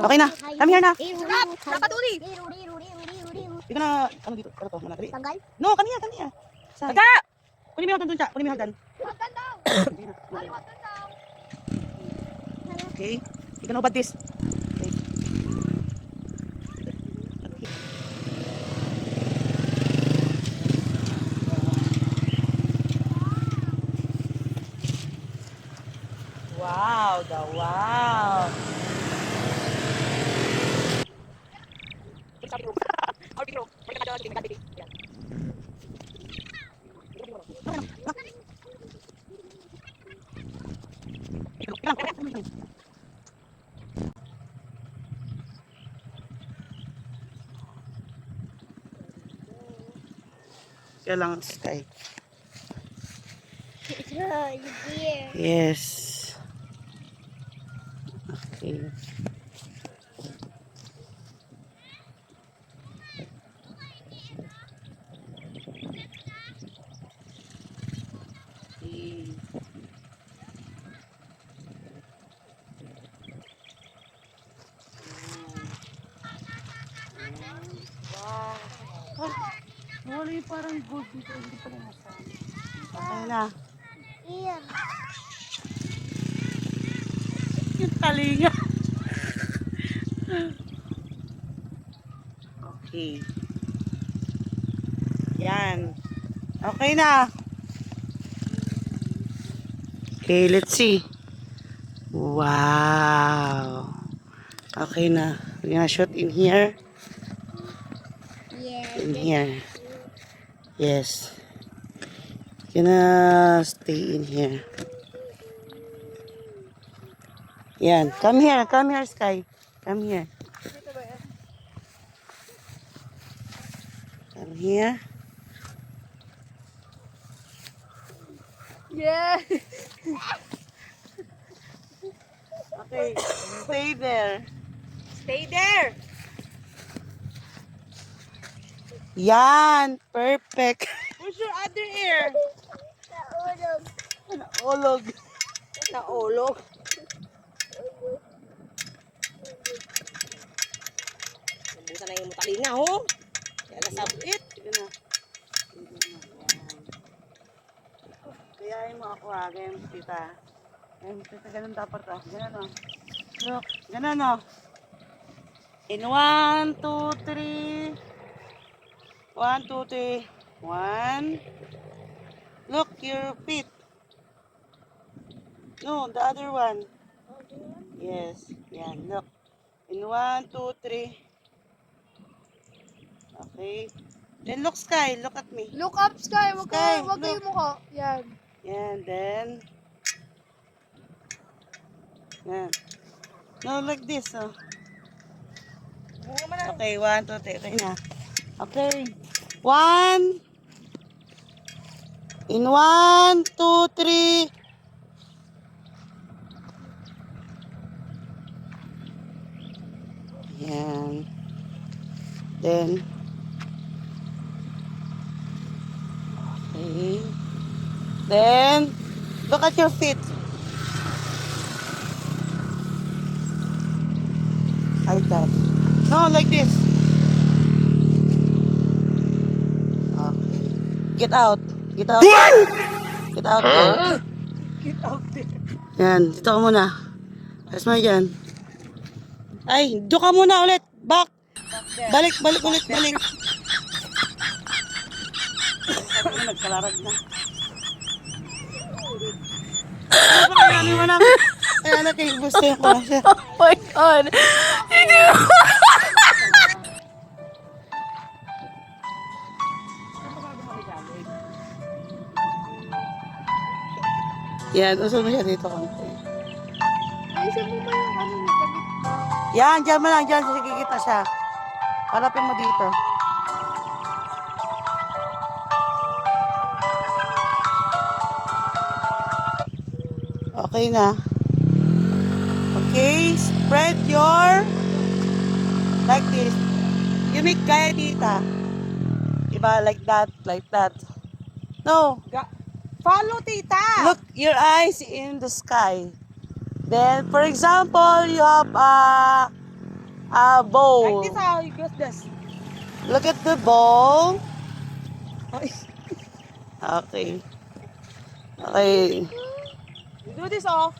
Okay na. Come here na. Stop! Dapat uli! Ikaw na, ano dito? Ano to? Manatali? Tanggal? No, kaniya, kaniya. Tagka! Kunin mo yung hagdan dun siya. Kunin mo yung hagdan. Wagkan daw! Ay, wagkan daw! Okay. Ikaw na ubad this. Okay. Wow, the wow. Kaya lang sky. Yes. Okay. Wala yung parang gold dito. Hindi pa rin nasa. Okay na. Iyan. Yung talinga. Okay. Yan. Okay na. Okay, let's see. Wow. Okay na. We're gonna shoot in here. In here. Yes. Gonna stay in here. Yan. Come here, Sky. Come here. Come here. Yeah! Okay. Stay there. Stay there! Yan. Perfect. Where's your other ear? Olog. Naulog. Nabusan na yung mutalinga, oh. Kaya nasabit. Sige na. Kayain mo ako ha. Ganyan, tita. Ganyan, tita. Ganun dapat ha. Ganun o. Look. Ganun o. In 1, 2, 3. 1, 2, 3. 1. Look, your feet. No, the other one. Yes. Yan, look. In 1, 2, 3. Okay. Then look, Sky. Look at me. Look up, Sky. Wag Sky, ka yung mukha. Yan. And then. Yan. No, like this. Oh. Okay, 1, 2, 3. Okay na. Okay. 1. In 1, 2, 3. Yan. Then. Okay. Then, look at your feet. Like that. No, like this. Okay. Get out. Get out. Get out there. Get out there. Yan, dito ka muna. Ayos mo yan. Ay, doon ka muna ulit. Back. Balik ulit. Nagkalarag na. Ano mo na? Ay, anak, gusto ko na siya. Oh my God. Yan, usap mo siya dito konti. Ayusin mo ba yung ano? Yan, dyan mo lang, dyan. Sige, siya. Harapin mo dito. Okay na. Okay, spread your like this. You make gaya tita. Diba, like that. No. Follow, tita. Look your eyes in the sky. Then, for example, you have A Like bowl. this how you got this. Look at the bowl. Ay, Okay. Okay. you do this oh.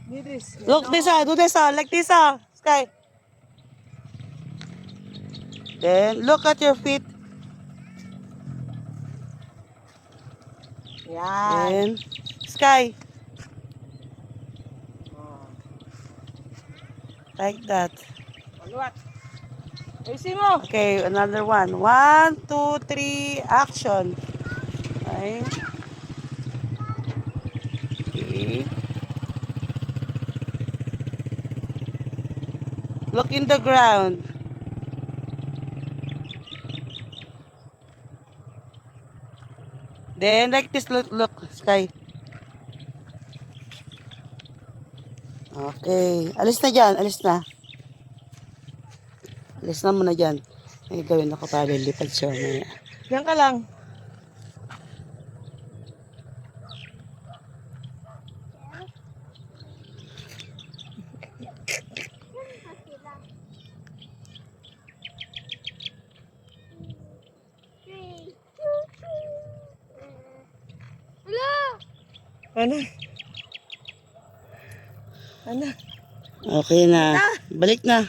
Do this. Look this ah. Do this ah. Like this ah. Sky. Then look at your feet. Yan. Then Sky. Like that. Maluwat. Ayusin mo. Okay, another one. 1, 2, 3, action. Okay. Okay. Look in the ground. Then like this, look, Sky. Okay. Alis na dyan, alis na. Alis na muna dyan. May gawin ako para lilipad siya. Mamaya. Yan ka lang. Ano? Ano? Okay na. Balik na.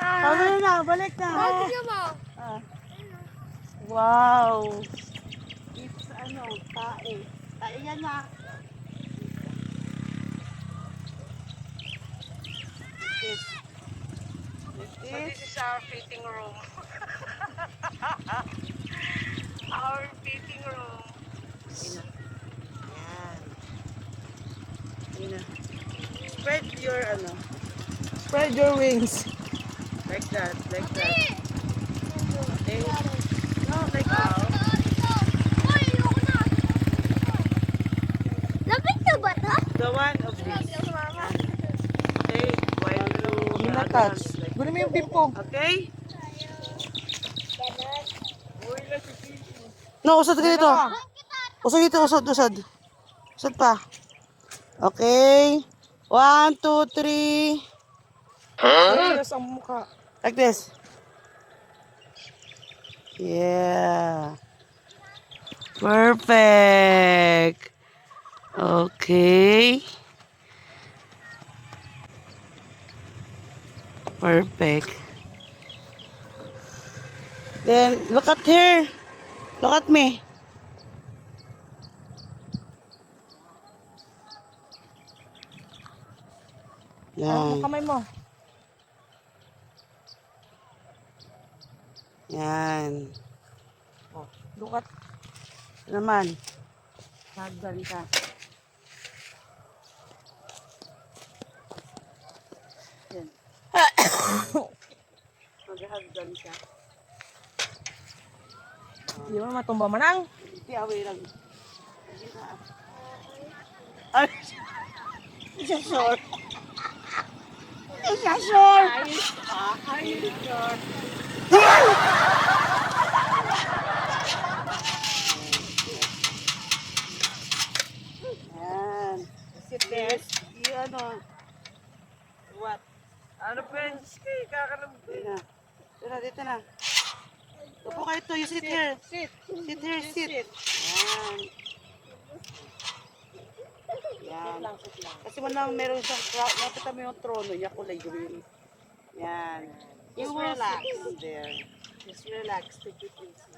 Ano na, balik na. Ah. Wow. It's ano, tae. Tae yan na. This. This is our fitting room. Our fitting room. Yan. Yan na. Spread your ano, Spread your wings. like that, like that. Okay. No, like that. The one of this. Okay, while you Hinatouch. Gano'n mo yung pimpo. Okay? No, usad ka dito. Usad dito, usad, usad. Usad pa. Okay. 1, 2, 3. Serious ang mukha. Like this. Yeah. Perfect. Okay. Perfect. Then, look at her. Look at me. Ano Yan. kamay mo? Yan. Oh, look at. Ito naman. Hagdan ka. Yan. Maghahagdan ka. Di mo matumba manang. Hindi, away lang. Ay! Isa short. Isa short. Ay, short. Yan. Sit there. Yung ano. What? Ano friends? Kakalambing. Dito na. Dito na, dito na. Upo kayo to. You sit here. Sit. Sit here, sit. Yan. Yan. Sit lang. Kasi wala meron siyang crowd. Nakita mo yung trono niya, kulay green. Yan. You Just will relax. sit there. Just relax. Take it easy.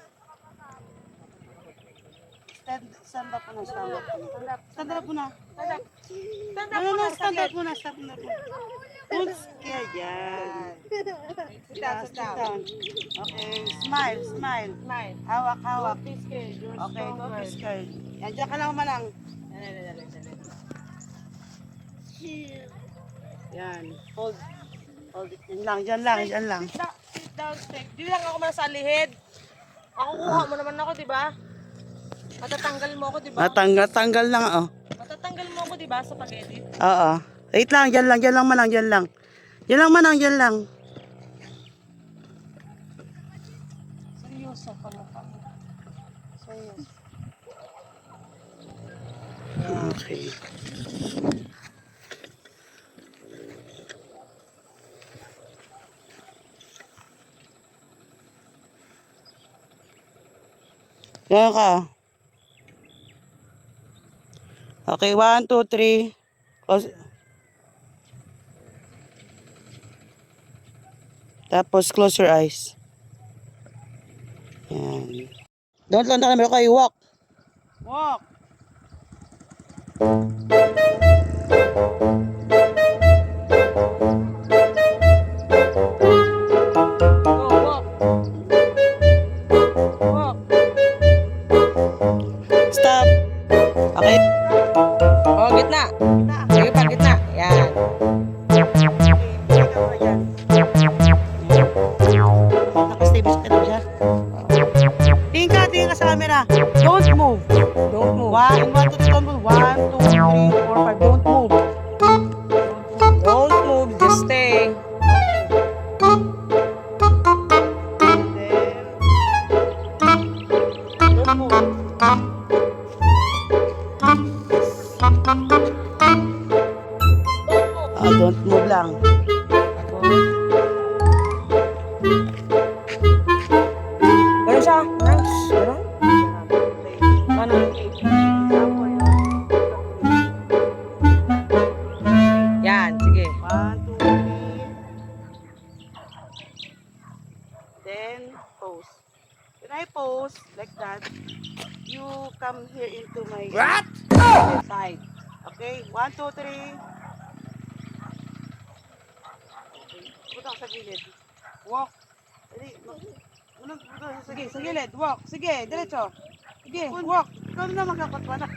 Stand up muna, stand up muna. Stand up muna. Stand up. Stand up No, no, muna. no, stand up muna, stand up muna. Don't scare, yan. Sit down, sit down. Okay, smile, smile. Smile. Hawak, hawak. Don't be scared. You're Okay, strong don't be girl. scared. Yan, dyan ka lang manang. Dali. Yan, hold. Hold it. Yan lang, dyan lang, dyan lang. Sit down, straight. Di lang ako sa lihid. Ako kuha mo naman ako, di ba? Matatanggal mo ako, di ba? Tanggal lang, oh. Matatanggal mo ako, di ba, sa pag-edit? Oo. Wait lang, dyan lang manang, dyan lang. Dyan lang manang, dyan lang. Seryoso ka na kami. Seryoso. Okay. Ganyan ka. Okay, 1, 2, 3. Close. Tapos, close your eyes. Yan. Don't lang na kami. Okay, walk. Walk. Go, walk. Walk. Stop. Okay. Oh, gitna. Sige pa, gitna. Yan. Nakastable ka na siya. Tingin ka sa camera. Don't move. Don't move. 1, 1, 2, 3, don't move. 1, 2, 3, 4, 5. Don't move. Don't move, just stay. Don't move. Don't move lang. Ganun siya. Nice. Ganun. Ano? Yan, sige. 1, 2, 3. Then pose. When I pose like that, you come here into my side. Okay, 1, 2, 3. Punta ka sa gilid. Walk. Dali, Sige, sa gilid. Walk. Sige, diretso. Sige, walk. Ikaw na magkakatwa na.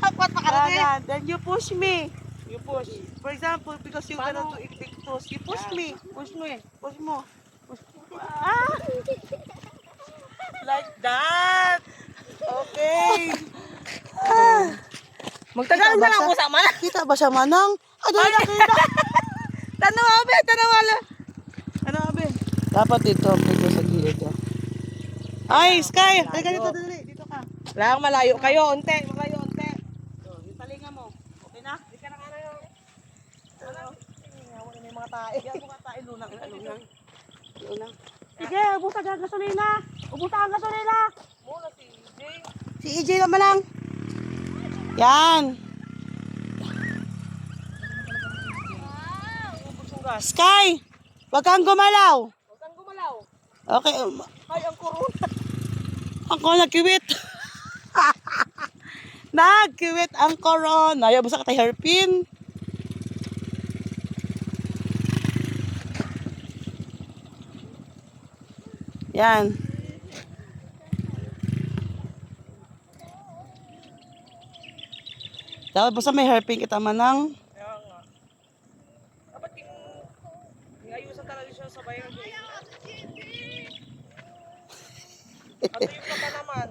Apat pa ka rin. Then you push me. You push. For example, because you cannot do it big toes, you push me. Push mo eh. Push mo. Push. Ah! Like that. Okay. Magtagal Kita ba na lang siya? ko sa mana. Kita ba siya manang? Ano na kita? Tanawa, abe. Tanawala. Ano abe? Dapat dito sa gilid. Ay, Sky! Halika dito, dali. Dito ka. Lang, malayo kayo. Unti. Malayo, unti. So, yung talinga mo. Okay na? Hindi ka na ka na yun. Wala na yung mga tae. Hindi ako katayin. Lunang. Sige, ubusan ka ang gasolina. Ubusan ang gasolina. Muna si Jay. Si EJ naman lang. Yan. Sky! Huwag kang gumalaw. Huwag kang gumalaw. Okay. Ay, ang corona. Ako nagkiwit. Nagkiwit ang corona. Ayaw mo sa katay hairpin. Yan. Dapat basta may hairpin kita manang. Kaya nga. Dapat ayusan talaga siya sa bayan. Ano yung mata naman?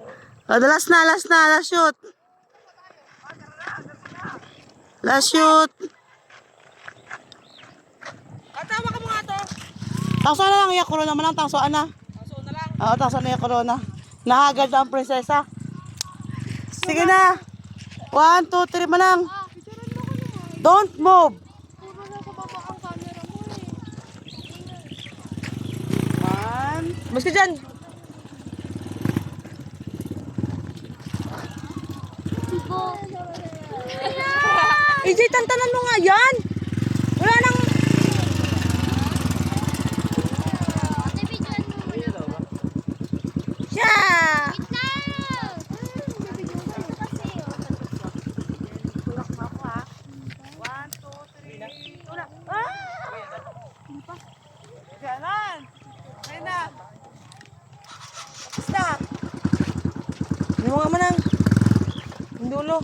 Last na, last shoot. Last shoot. Tawa ka mo nga to. Tangso na lang iya corona manang, tangsoan na. Kaso na lang. Oo, tangso na iya corona. Nahagad na ang prinsesa. Sige na. 1, 2, 3 manang. Don't move. One. Mas ka dyan. EJ, tantanan mo nga yan. Wala nang... Siya! One, two, three. Una. Ah! Ganon. Ayun na. Tapos na. Ano nga manang? Ang dulo.